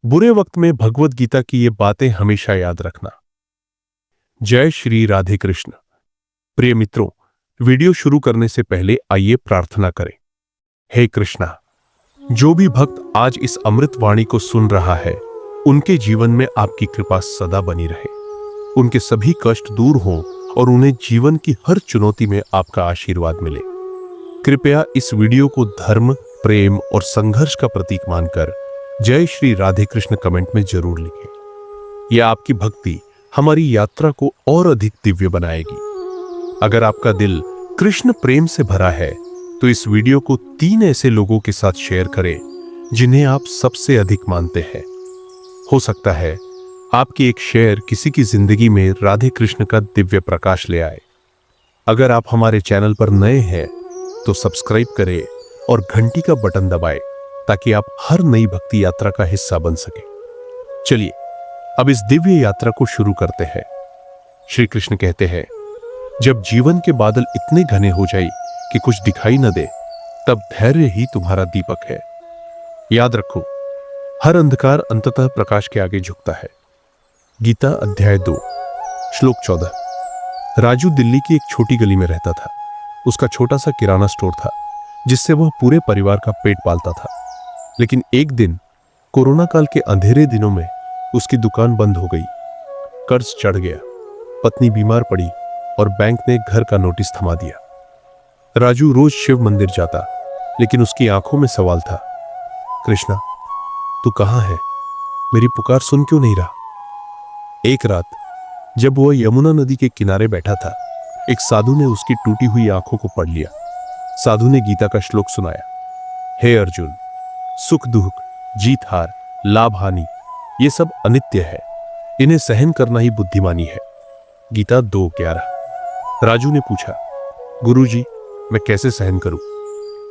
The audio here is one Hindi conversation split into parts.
बुरे वक्त में भगवत गीता की ये बातें हमेशा याद रखना। जय श्री राधे कृष्ण। प्रिय मित्रों, वीडियो शुरू करने से पहले आइए प्रार्थना करें। हे कृष्णा, जो भी भक्त आज इस अमृत वाणी को सुन रहा है, उनके जीवन में आपकी कृपा सदा बनी रहे। उनके सभी कष्ट दूर हों और उन्हें जीवन की हर चुनौती में आपका आशीर्वाद मिले। कृपया इस वीडियो को धर्म, प्रेम और संघर्ष का प्रतीक मानकर जय श्री राधे कृष्ण कमेंट में जरूर लिखें। यह आपकी भक्ति हमारी यात्रा को और अधिक दिव्य बनाएगी। अगर आपका दिल कृष्ण प्रेम से भरा है तो इस वीडियो को 3 ऐसे लोगों के साथ शेयर करें जिन्हें आप सबसे अधिक मानते हैं। हो सकता है आपकी एक शेयर किसी की जिंदगी में राधे कृष्ण का दिव्य प्रकाश ले आए। अगर आप हमारे चैनल पर नए हैं तो सब्सक्राइब करें और घंटी का बटन दबाएं ताकि आप हर नई भक्ति यात्रा का हिस्सा बन सके। चलिए अब इस दिव्य यात्रा को शुरू करते हैं। श्री कृष्ण कहते हैं, जब जीवन के बादल इतने घने हो जाए कि कुछ दिखाई न दे, तब धैर्य ही तुम्हारा दीपक है। याद रखो, हर अंधकार अंततः प्रकाश के आगे झुकता है। गीता अध्याय 2 श्लोक 14। राजू दिल्ली की एक छोटी गली में रहता था। उसका छोटा सा किराना स्टोर था जिससे वह पूरे परिवार का पेट पालता था। लेकिन एक दिन कोरोना काल के अंधेरे दिनों में उसकी दुकान बंद हो गई। कर्ज चढ़ गया, पत्नी बीमार पड़ी और बैंक ने घर का नोटिस थमा दिया। राजू रोज शिव मंदिर जाता, लेकिन उसकी आंखों में सवाल था, कृष्णा तू कहां है? मेरी पुकार सुन क्यों नहीं रहा? एक रात जब वह यमुना नदी के किनारे बैठा था, एक साधु ने उसकी टूटी हुई आंखों को पढ़ लिया। साधु ने गीता का श्लोक सुनाया, हे अर्जुन, सुख दुख, जीत हार, लाभ हानि ये सब अनित्य है, इन्हें सहन करना ही बुद्धिमानी है। गीता 2:11। राजू ने पूछा, गुरुजी मैं कैसे सहन करूं?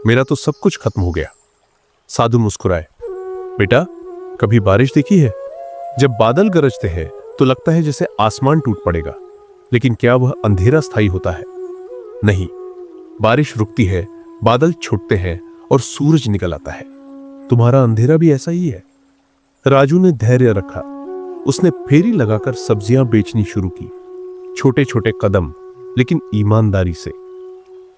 मेरा तो सब कुछ खत्म हो गया। साधु मुस्कुराए, बेटा कभी बारिश देखी है? जब बादल गरजते हैं तो लगता है जैसे आसमान टूट पड़ेगा, लेकिन क्या वह अंधेरा स्थायी होता है? नहीं, बारिश रुकती है, बादल छूटते हैं और सूरज निकल आता है। तुम्हारा अंधेरा भी ऐसा ही है। राजू ने धैर्य रखा। उसने फेरी लगाकर सब्जियां बेचनी शुरू की, छोटे छोटे कदम, लेकिन ईमानदारी से।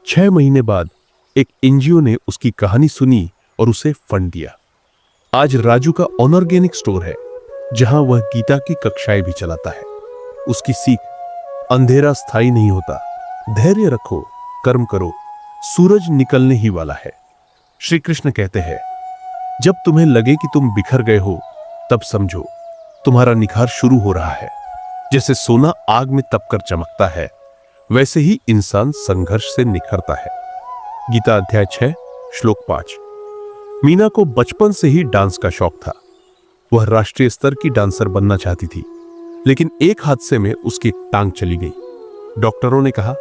6 महीने बाद एक एनजीओ ने उसकी कहानी सुनी और उसे फंड दिया। आज राजू का ऑर्गेनिक स्टोर है जहां वह गीता की कक्षाएं भी चलाता है। उसकी सीख, अंधेरा स्थायी नहीं होता, धैर्य रखो, कर्म करो, सूरज निकलने ही वाला है। श्री कृष्ण कहते हैं, जब तुम्हें लगे कि तुम बिखर गए हो, तब समझो तुम्हारा निखार शुरू हो रहा है। जैसे सोना आग में तपकर चमकता है, वैसे ही इंसान संघर्ष से निखरता है। गीता अध्याय 6 श्लोक 5। मीना को बचपन से ही डांस का शौक था। वह राष्ट्रीय स्तर की डांसर बनना चाहती थी, लेकिन एक हादसे में उसकी टांग चली गई। डॉक्टरों ने कहा,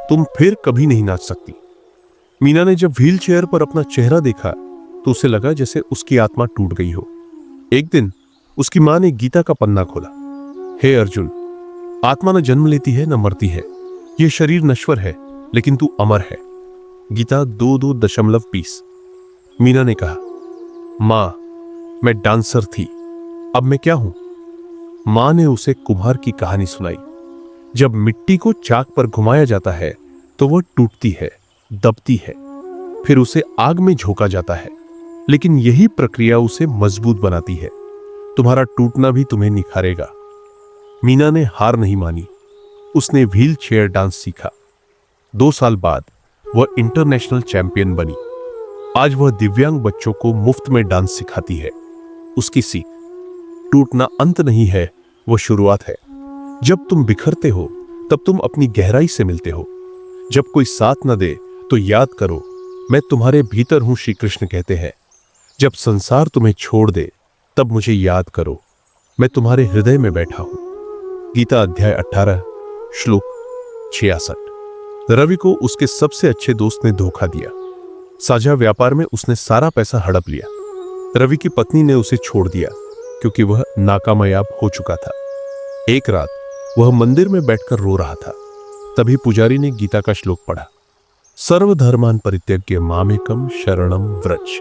तुम फिर कभी नहीं नाच सकती। मीना ने जब व्हील चेयर पर अपना चेहरा देखा तो उसे लगा जैसे उसकी आत्मा टूट गई हो। एक दिन उसकी मां ने गीता का पन्ना खोला, हे अर्जुन, आत्मा न जन्म लेती है न मरती है। यह शरीर नश्वर है लेकिन तू अमर है। गीता 2:20। मीना ने कहा, मां मैं डांसर थी, अब मैं क्या हूं? मां ने उसे कुम्हार की कहानी सुनाई। जब मिट्टी को चाक पर घुमाया जाता है तो वह टूटती है, दबती है, फिर उसे आग में झोंका जाता है, लेकिन यही प्रक्रिया उसे मजबूत बनाती है। तुम्हारा टूटना भी तुम्हें निखारेगा। मीना ने हार नहीं मानी। उसने व्हील चेयर डांस सीखा। 2 साल बाद वह इंटरनेशनल चैंपियन बनी। आज वह दिव्यांग बच्चों को मुफ्त में डांस सिखाती है। उसकी सीख, टूटना अंत नहीं है, वह शुरुआत है। जब तुम बिखरते हो तब तुम अपनी गहराई से मिलते हो। जब कोई साथ न दे तो याद करो, मैं तुम्हारे भीतर हूं, श्री कृष्ण कहते हैं। जब संसार तुम्हें छोड़ दे तब मुझे याद करो, मैं तुम्हारे हृदय में बैठा हूं। गीता अध्याय 18 श्लोक 66। रवि को उसके सबसे अच्छे दोस्त ने धोखा दिया। साझा व्यापार में उसने सारा पैसा हड़प लिया। रवि की पत्नी ने उसे छोड़ दिया क्योंकि वह नाकामयाब हो चुका था। एक रात वह मंदिर में बैठकर रो रहा था। तभी पुजारी ने गीता का श्लोक पढ़ा, सर्वधर्मान परित्यज्य मामेकम शरणम व्रज।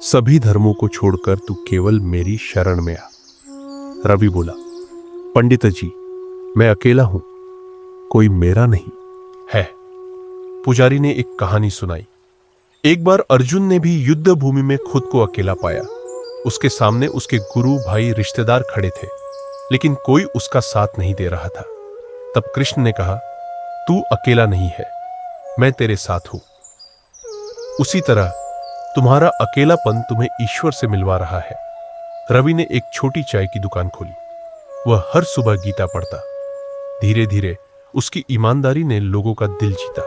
सभी धर्मों को छोड़कर तू केवल मेरी शरण में आ। रवि बोला, पंडित जी, मैं अकेला हूं, कोई मेरा नहीं है। पुजारी ने एक कहानी सुनाई। एक बार अर्जुन ने भी युद्ध भूमि में खुद को अकेला पाया। उसके सामने उसके गुरु, भाई, रिश्तेदार खड़े थे, लेकिन कोई उसका साथ नहीं दे रहा था। तब कृष्ण ने कहा, तू अकेला नहीं है, मैं तेरे साथ हूं। उसी तरह तुम्हारा अकेलापन तुम्हें ईश्वर से मिलवा रहा है। रवि ने एक छोटी चाय की दुकान खोली। वह हर सुबह गीता पढ़ता। धीरे धीरे उसकी ईमानदारी ने लोगों का दिल जीता।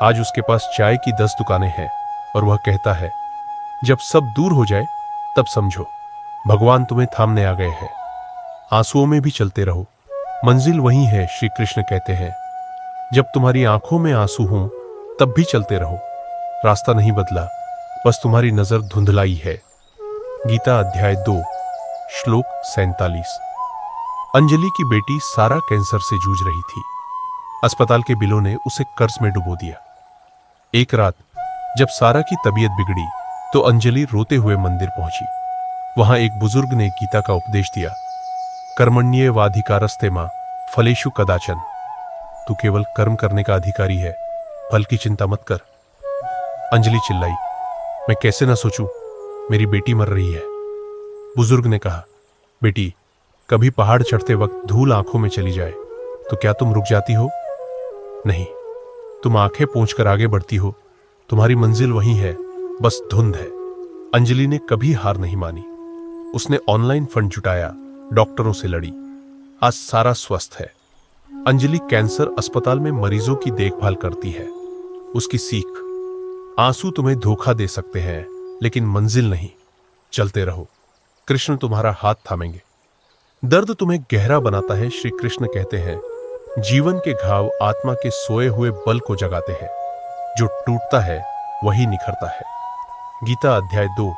आज उसके पास चाय की 10 दुकानें हैं और वह कहता है, जब सब दूर हो जाए तब समझो भगवान तुम्हें थामने आ गए हैं। आंसुओं में भी चलते रहो, मंजिल वही है। श्री कृष्ण कहते हैं, जब तुम्हारी आंखों में आंसू हों तब भी चलते रहो। रास्ता नहीं बदला, बस तुम्हारी नजर धुंधलाई है। गीता अध्याय 2 श्लोक 47। अंजलि की बेटी सारा कैंसर से जूझ रही थी। अस्पताल के बिलों ने उसे कर्ज में डुबो दिया। एक रात जब सारा की तबीयत बिगड़ी तो अंजलि रोते हुए मंदिर पहुंची। वहां एक बुजुर्ग ने गीता का उपदेश दिया, कर्मण्येवाधिकारस्ते मां फलेषु कदाचन। तू केवल कर्म करने का अधिकारी है, फल की चिंता मत कर। अंजलि चिल्लाई, मैं कैसे ना सोचूं, मेरी बेटी मर रही है। बुजुर्ग ने कहा, बेटी, कभी पहाड़ चढ़ते वक्त धूल आंखों में चली जाए तो क्या तुम रुक जाती हो? नहीं, तुम आंखें पोंछकर आगे बढ़ती हो। तुम्हारी मंजिल वही है, बस धुंध है। अंजलि ने कभी हार नहीं मानी। उसने ऑनलाइन फंड जुटाया, डॉक्टरों से लड़ी। आज सारा स्वस्थ है। अंजलि कैंसर अस्पताल में मरीजों की देखभाल करती है। उसकी सीख, आंसू तुम्हें धोखा दे सकते हैं लेकिन मंजिल नहीं। चलते रहो, कृष्ण तुम्हारा हाथ थामेंगे। दर्द तुम्हें गहरा बनाता है। श्री कृष्ण कहते हैं, जीवन के घाव आत्मा के सोए हुए बल को जगाते हैं। जो टूटता है वही निखरता है। गीता अध्याय 2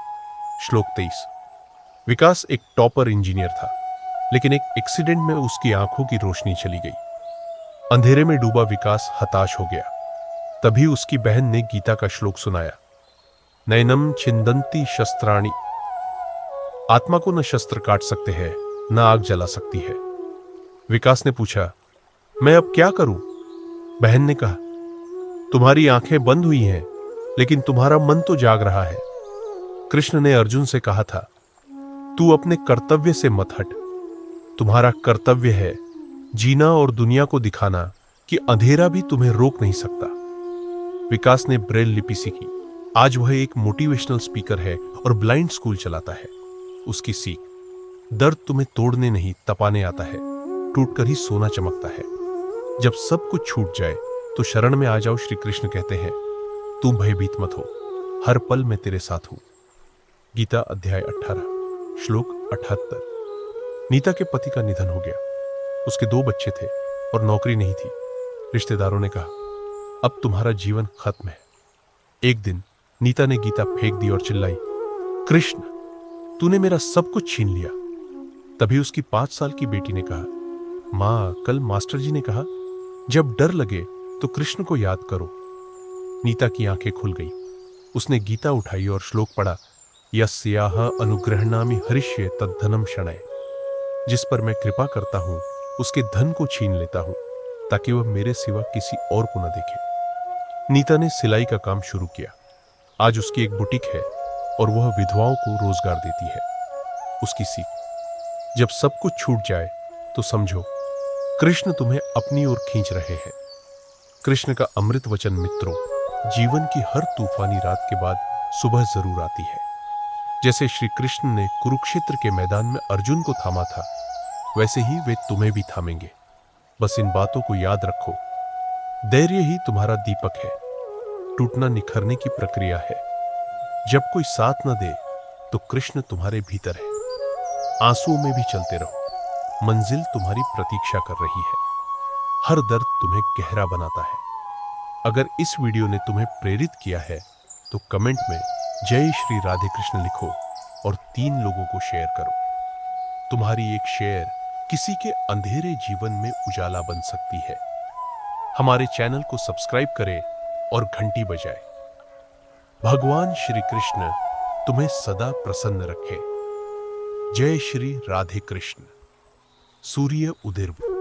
श्लोक 23। विकास एक टॉपर इंजीनियर था, लेकिन एक एक्सीडेंट में उसकी आंखों की रोशनी चली गई। अंधेरे में डूबा विकास हताश हो गया। तभी उसकी बहन ने गीता का श्लोक सुनाया, नैनम छिंदंती शस्त्राणि। आत्मा को न शस्त्र काट सकते हैं, न आग जला सकती है। विकास ने पूछा, मैं अब क्या करूं? बहन ने कहा, तुम्हारी आंखें बंद हुई हैं, लेकिन तुम्हारा मन तो जाग रहा है। कृष्ण ने अर्जुन से कहा था, तू अपने कर्तव्य से मत हट। तुम्हारा कर्तव्य है जीना और दुनिया को दिखाना कि अंधेरा भी तुम्हें रोक नहीं सकता। विकास ने ब्रेल लिपि सीखी। आज वह एक मोटिवेशनल स्पीकर है और ब्लाइंड स्कूल चलाता है। उसकी सीख, दर्द तुम्हें तोड़ने नहीं तपाने आता है, टूटकर ही सोना चमकता है। जब सब कुछ छूट जाए तो शरण में आ जाओ। श्री कृष्ण कहते हैं, तुम भयभीत मत हो, हर पल मैं तेरे साथ हूं। गीता अध्याय 18 श्लोक 78। नीता के पति का निधन हो गया। उसके 2 बच्चे थे और नौकरी नहीं थी। रिश्तेदारों ने कहा, अब तुम्हारा जीवन खत्म है। एक दिन नीता ने गीता फेंक दी और चिल्लाई, कृष्ण, तूने मेरा सब कुछ छीन लिया। तभी उसकी 5 साल की बेटी ने कहा, मां, कल मास्टर जी ने कहा, जब डर लगे तो कृष्ण को याद करो। नीता की आंखें खुल गई। उसने गीता उठाई और श्लोक पढ़ा, यस्याह अनुग्रहणामि हरिष्ये तद्धनम शणय। जिस पर मैं कृपा करता हूं उसके धन को छीन लेता हूं, ताकि वह मेरे सिवा किसी और को न देखे। नीता ने सिलाई का काम शुरू किया। आज उसकी एक बुटीक है और वह विधवाओं को रोजगार देती है। उसकी सीख, जब सब कुछ छूट जाए तो समझो कृष्ण तुम्हें अपनी ओर खींच रहे हैं। कृष्ण का अमृत वचन मित्रों, जीवन की हर तूफानी रात के बाद सुबह जरूर आती है। जैसे श्री कृष्ण ने कुरुक्षेत्र के मैदान में अर्जुन को थामा था, वैसे ही वे तुम्हें भी थामेंगे। बस इन बातों को याद रखो, धैर्य ही तुम्हारा दीपक है। टूटना निखरने की प्रक्रिया है। जब कोई साथ न दे तो कृष्ण तुम्हारे भीतर है। आंसुओं में भी चलते रहो, मंजिल तुम्हारी प्रतीक्षा कर रही है। हर दर्द तुम्हें गहरा बनाता है। अगर इस वीडियो ने तुम्हें प्रेरित किया है तो कमेंट में जय श्री राधे कृष्ण लिखो और 3 लोगों को शेयर करो। तुम्हारी एक शेयर किसी के अंधेरे जीवन में उजाला बन सकती है। हमारे चैनल को सब्सक्राइब करें और घंटी बजाएं। भगवान श्री कृष्ण तुम्हें सदा प्रसन्न रखे। जय श्री राधे कृष्ण। सूर्य उदिर्व।